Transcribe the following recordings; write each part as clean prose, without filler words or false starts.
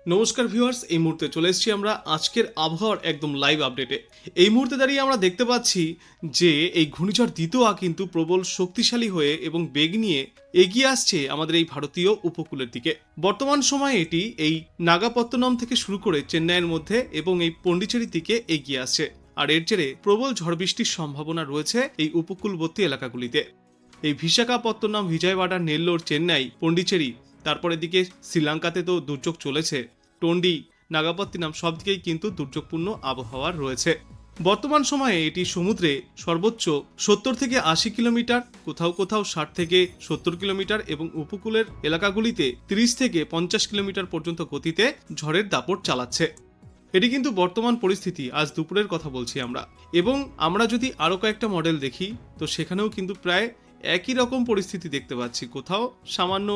নমস্কার ভিউয়ার্স, এই মুহূর্তে চলে এসেছি আমরা আজকের আবহাওয়ার একদম লাইভ আপডেটে। এই মুহূর্তে দাঁড়িয়ে আমরা দেখতে পাচ্ছি যে এই ঘূর্ণিঝড় দিতোয়া কিন্তু প্রবল শক্তিশালী হয়ে এবং বেগ নিয়ে এগিয়ে আসছে আমাদের এই ভারতীয় উপকূলের দিকে। বর্তমান সময়ে এটি এই নাগাপত্তনম থেকে শুরু করে চেন্নাইয়ের মধ্যে এবং এই পন্ডিচেরির দিকে এগিয়ে আসছে। আর এর জেরে প্রবল ঝড় বৃষ্টির সম্ভাবনা রয়েছে এই উপকূলবর্তী এলাকাগুলিতে। এই বিশাখাপত্তনম, বিজয়ওয়াড়া, নেল্লোর, চেন্নাই, পন্ডিচেরি, তারপরে দিকে শ্রীলঙ্কাতে তো দুর্যোগ চলেছে, টন্ডি, নাগাপত্তিনাম সব দিকেই কিন্তু দুর্যোগপূর্ণ আবহাওয়ার রয়েছে। বর্তমান সময়ে এটি সমুদ্রে সর্বোচ্চ 70 থেকে 80 কিলোমিটার, কোথাও কোথাও 60 থেকে 70 কিলোমিটার এবং উপকূলের এলাকাগুলিতে 30 থেকে 50 কিলোমিটার পর্যন্ত গতিতে ঝড়ের দাপট চালাচ্ছে। এটি কিন্তু বর্তমান পরিস্থিতি, আজ দুপুরের কথা বলছি আমরা। এবং আমরা যদি আরও কয়েকটা মডেল দেখি তো সেখানেও কিন্তু প্রায় একই রকম পরিস্থিতি দেখতে পাচ্ছি। কোথাও সামান্য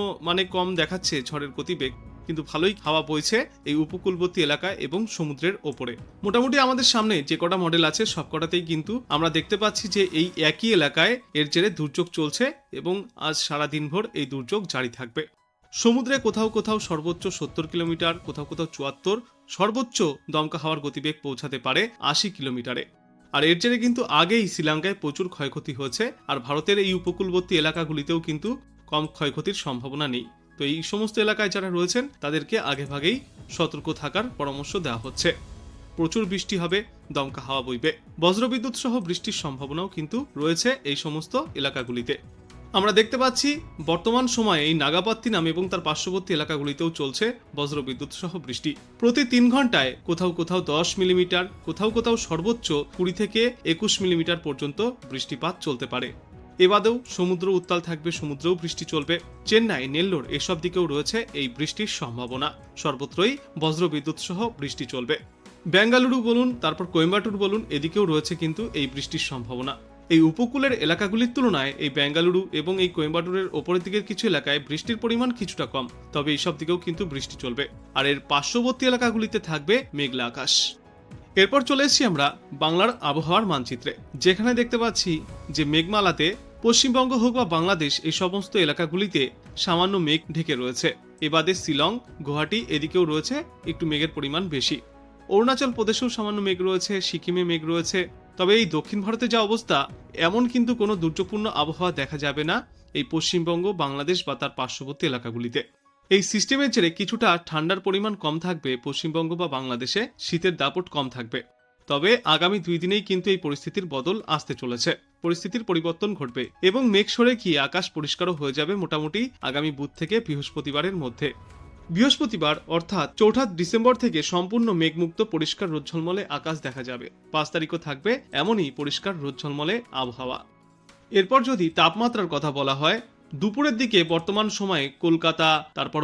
কম দেখাচ্ছে ঝড়ের গতিবেগ, কিন্তু ভালোই হাওয়া বইছে এই উপকূলবর্তী এলাকায় এবং সমুদ্রের ওপরে। মোটামুটি আমাদের সামনে যে কটা মডেল আছে সব কটাতেই কিন্তু আমরা দেখতে পাচ্ছি যে এই একই এলাকায় এর জেরে দুর্যোগ চলছে এবং আজ সারা দিনভর এই দুর্যোগ জারি থাকবে। সমুদ্রে কোথাও কোথাও সর্বোচ্চ 70 কিলোমিটার, কোথাও কোথাও 74, সর্বোচ্চ দমকা হাওয়ার গতিবেগ পৌঁছাতে পারে 80 কিলোমিটারে। আর এর জেরে কিন্তু আগেই শ্রীলঙ্কায় প্রচুর ক্ষয়ক্ষতি হয়েছে, আর ভারতের এই উপকূলবর্তী এলাকাগুলিতেও কিন্তু কম ক্ষয়ক্ষতির সম্ভাবনা নেই। তো এই সমস্ত এলাকায় যারা রয়েছেন তাদেরকে আগেভাগেই সতর্ক থাকার পরামর্শ দেওয়া হচ্ছে। প্রচুর বৃষ্টি হবে, দমকা হাওয়া বইবে, বজ্রবিদ্যুৎ সহ বৃষ্টির সম্ভাবনাও কিন্তু রয়েছে এই সমস্ত এলাকাগুলিতে। আমরা দেখতে পাচ্ছি বর্তমান সময়ে এই নাগাপত্তিনাম এবং তার পার্শ্ববর্তী এলাকাগুলিতেও চলছে বজ্রবিদ্যুৎ সহ বৃষ্টি। প্রতি 3 ঘন্টায় কোথাও কোথাও 10 মিলিমিটার, কোথাও কোথাও সর্বোচ্চ 20 থেকে 21 মিলিমিটার পর্যন্ত বৃষ্টিপাত চলতে পারে। এবাদেও সমুদ্র উত্তাল থাকবে, সমুদ্রেও বৃষ্টি চলবে। চেন্নাই, নেল্লোর এসব দিকেও রয়েছে এই বৃষ্টির সম্ভাবনা। সর্বত্রই বজ্রবিদ্যুৎ সহ বৃষ্টি চলবে। বেঙ্গালুরু বলুন, তারপর কোয়েম্বাটুর বলুন, এদিকেও রয়েছে কিন্তু এই বৃষ্টির সম্ভাবনা। এই উপকূলের এলাকাগুলির তুলনায় এই বেঙ্গালুরু এবং এই কোয়েম্বাটুরের ওপরের দিকের কিছু এলাকায় বৃষ্টির পরিমাণ কিছুটা কম, তবে এইসব দিকেও কিন্তু বৃষ্টি চলবে। আর এর পার্শ্ববর্তী এলাকাগুলিতে থাকবে মেঘলা আকাশ। এরপর চলে এসেছি আমরা বাংলার আবহাওয়ার মানচিত্রে, যেখানে দেখতে পাচ্ছি যে মেঘমালাতে পশ্চিমবঙ্গ হোক বা বাংলাদেশ এই সমস্ত এলাকাগুলিতে সামান্য মেঘ ঢেকে রয়েছে। এবাদে শিলং, গুয়াহাটি এদিকেও রয়েছে একটু মেঘের পরিমাণ বেশি। অরুণাচল প্রদেশেও সামান্য মেঘ রয়েছে, সিকিমে মেঘ রয়েছে। তবে এই দক্ষিণ ভারতে যা অবস্থা, এমন কিন্তু কোনো দুর্যোগপূর্ণ আবহাওয়া দেখা যাবে না এই পশ্চিমবঙ্গ, বাংলাদেশ বা তার পার্শ্ববর্তী এলাকাগুলিতে। এই সিস্টেমের জেরে কিছুটা ঠান্ডার পরিমাণ কম থাকবে পশ্চিমবঙ্গ বা বাংলাদেশে, শীতের দাপট কম থাকবে। তবে আগামী 2 দিনেই কিন্তু এই পরিস্থিতির বদল আসতে চলেছে, পরিস্থিতির পরিবর্তন ঘটবে এবং মেঘ সরে গিয়ে আকাশ পরিষ্কারও হয়ে যাবে মোটামুটি আগামী বুধ থেকে বৃহস্পতিবারের মধ্যে। বৃহস্পতিবার অর্থাৎ 4 ডিসেম্বর থেকে সম্পূর্ণ মেঘমুক্ত পরিষ্কার রোদঝলমলে আকাশ দেখা যাবে। 5 তারিখও থাকবে এমনই পরিষ্কার রোদঝলমলে আবহাওয়া। এরপর যদি তাপমাত্রার কথা বলা হয়, দুপুরের দিকে বর্তমান সময়ে কলকাতা, তারপর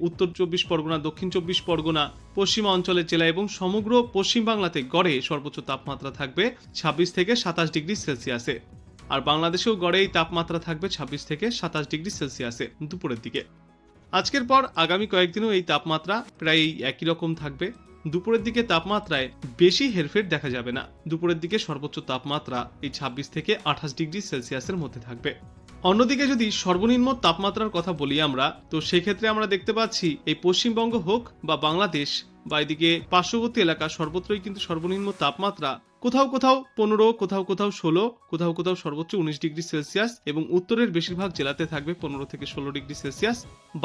উত্তর 24 পরগনা, দক্ষিণ 24 পরগনা, পশ্চিমা অঞ্চলের জেলা এবং সমগ্র পশ্চিমবাংলাতে গড়ে সর্বোচ্চ তাপমাত্রা থাকবে 26 থেকে 27 ডিগ্রি সেলসিয়াসে। আর বাংলাদেশেও গড়ে এই তাপমাত্রা থাকবে 26 থেকে 27 ডিগ্রি সেলসিয়াসে দুপুরের দিকে। আজকের পর আগামী কয়েকদিনও এই তাপমাত্রা প্রায় একই রকম থাকবে। দুপুরের দিকে তাপমাত্রায় বেশি হেরফের দেখা যাবে না। দুপুরের দিকে সর্বোচ্চ তাপমাত্রা এই 26 থেকে 28 ডিগ্রি সেলসিয়াসের মধ্যে থাকবে। অন্যদিকে যদি সর্বনিম্ন তাপমাত্রার কথা বলি আমরা, তো সেক্ষেত্রে আমরা দেখতে পাচ্ছি এই পশ্চিমবঙ্গ হোক বা বাংলাদেশ বা এদিকে পার্শ্ববর্তী এলাকা সর্বত্রই কিন্তু সর্বনিম্ন তাপমাত্রা কোথাও কোথাও 15, কোথাও কোথাও 16, কোথাও কোথাও সর্বোচ্চ 19 ডিগ্রি সেলসিয়াস এবং উত্তরের বেশিরভাগ জেলাতে থাকবে 15 থেকে 16 ডিগ্রি সেলসিয়াস।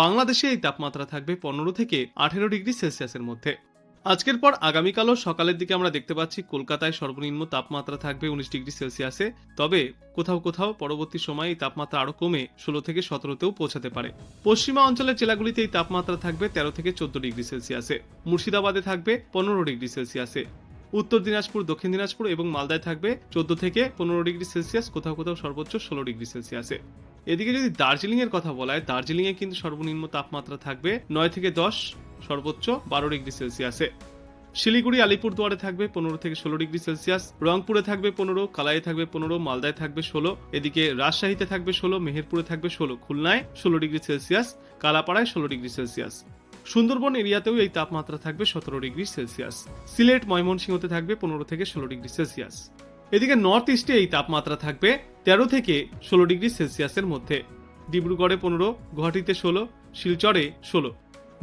বাংলাদেশে এই তাপমাত্রা থাকবে 15 থেকে 18 ডিগ্রি সেলসিয়াসের মধ্যে। আজকের পর আগামীকালও সকালের দিকে আমরা দেখতে পাচ্ছি কলকাতায় সর্বনিম্ন তাপমাত্রা থাকবে 19 ডিগ্রি সেলসিয়াসে। তবে কোথাও কোথাও পরবর্তী সময়ে এই তাপমাত্রা আরো কমে 16 থেকে 17তেও পৌঁছাতে পারে। পশ্চিমা অঞ্চলের জেলাগুলিতে এই তাপমাত্রা থাকবে 13 থেকে 14 ডিগ্রি সেলসিয়াসে। মুর্শিদাবাদে থাকবে 15 ডিগ্রি সেলসিয়াসে। উত্তর দিনাজপুর, দক্ষিণ দিনাজপুর এবং মালদায় থাকবে 14 থেকে 15 ডিগ্রি সেলসিয়াস, কোথাও কোথাও সর্বোচ্চ 16 ডিগ্রি সেলসিয়াসে। এদিকে যদি দার্জিলিং এর কথা বলা হয়, দার্জিলিং এ কিন্তু সর্বনিম্ন তাপমাত্রা থাকবে 9 থেকে 10, সর্বোচ্চ 12 ডিগ্রি সেলসিয়াসে। শিলিগুড়ি, আলিপুরদুয়ারে থাকবে 15 থেকে 16 ডিগ্রি সেলসিয়াস। রংপুরে থাকবে 15, কালাইয়ে থাকবে 15, মালদায় থাকবে 16, এদিকে রাজশাহীতে থাকবে 16, মেহেরপুরে থাকবে 16, খুলনায় 16 ডিগ্রি সেলসিয়াস, কালাপাড়ায় 16 ডিগ্রি সেলসিয়াস। সুন্দরবন এরিয়াতেও এই তাপমাত্রা থাকবে 17 ডিগ্রি সেলসিয়াস। সিলেট, ময়মনসিংহতে থাকবে 15 থেকে 16 ডিগ্রি সেলসিয়াস। এদিকে নর্থ ইস্টে এই তাপমাত্রা থাকবে 13 থেকে 16 ডিগ্রি সেলসিয়াসের মধ্যে। ডিব্রুগড়ে 15, গুয়াহাটিতে 16, শিলচরে 16।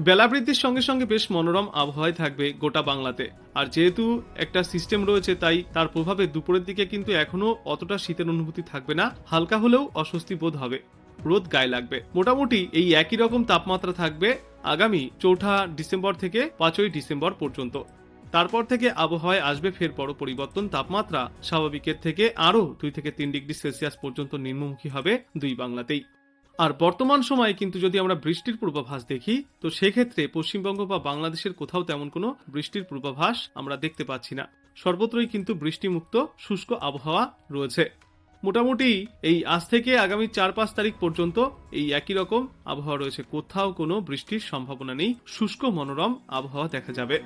বেলা বৃদ্ধির সঙ্গে সঙ্গে বেশ মনোরম আবহাওয়ায় থাকবে গোটা বাংলাতে। আর যেহেতু একটা সিস্টেম রয়েছে, তাই তার প্রভাবে দুপুরের দিকে কিন্তু এখনো অতটা শীতের অনুভূতি থাকবে না, হালকা হলেও অস্বস্তি বোধ হবে, রোদ গায়ে লাগবে। মোটামুটি এই একই রকম তাপমাত্রা থাকবে আগামী 4 ডিসেম্বর থেকে 5 ডিসেম্বর পর্যন্ত। তারপর থেকে আবহাওয়ায় আসবে ফের বড় পরিবর্তন, তাপমাত্রা স্বাভাবিকের থেকে আরো 2 থেকে 3 ডিগ্রি সেলসিয়াস পর্যন্ত নিম্নমুখী হবে দুই বাংলাতেই। আর বর্তমান সময়ে কিন্তু যদি আমরা বৃষ্টির পূর্বাভাস দেখি, তো সেক্ষেত্রে পশ্চিমবঙ্গ বা বাংলাদেশের কোথাও তেমন কোনো বৃষ্টির পূর্বাভাস আমরা দেখতে পাচ্ছি না। সর্বত্রই কিন্তু বৃষ্টিমুক্ত শুষ্ক আবহাওয়া রয়েছে। মোটামুটি এই আজ থেকে আগামী 4-5 তারিখ পর্যন্ত এই একই রকম আবহাওয়া রয়েছে, কোথাও কোনো বৃষ্টির সম্ভাবনা নেই, শুষ্ক মনোরম আবহাওয়া দেখা যাবে।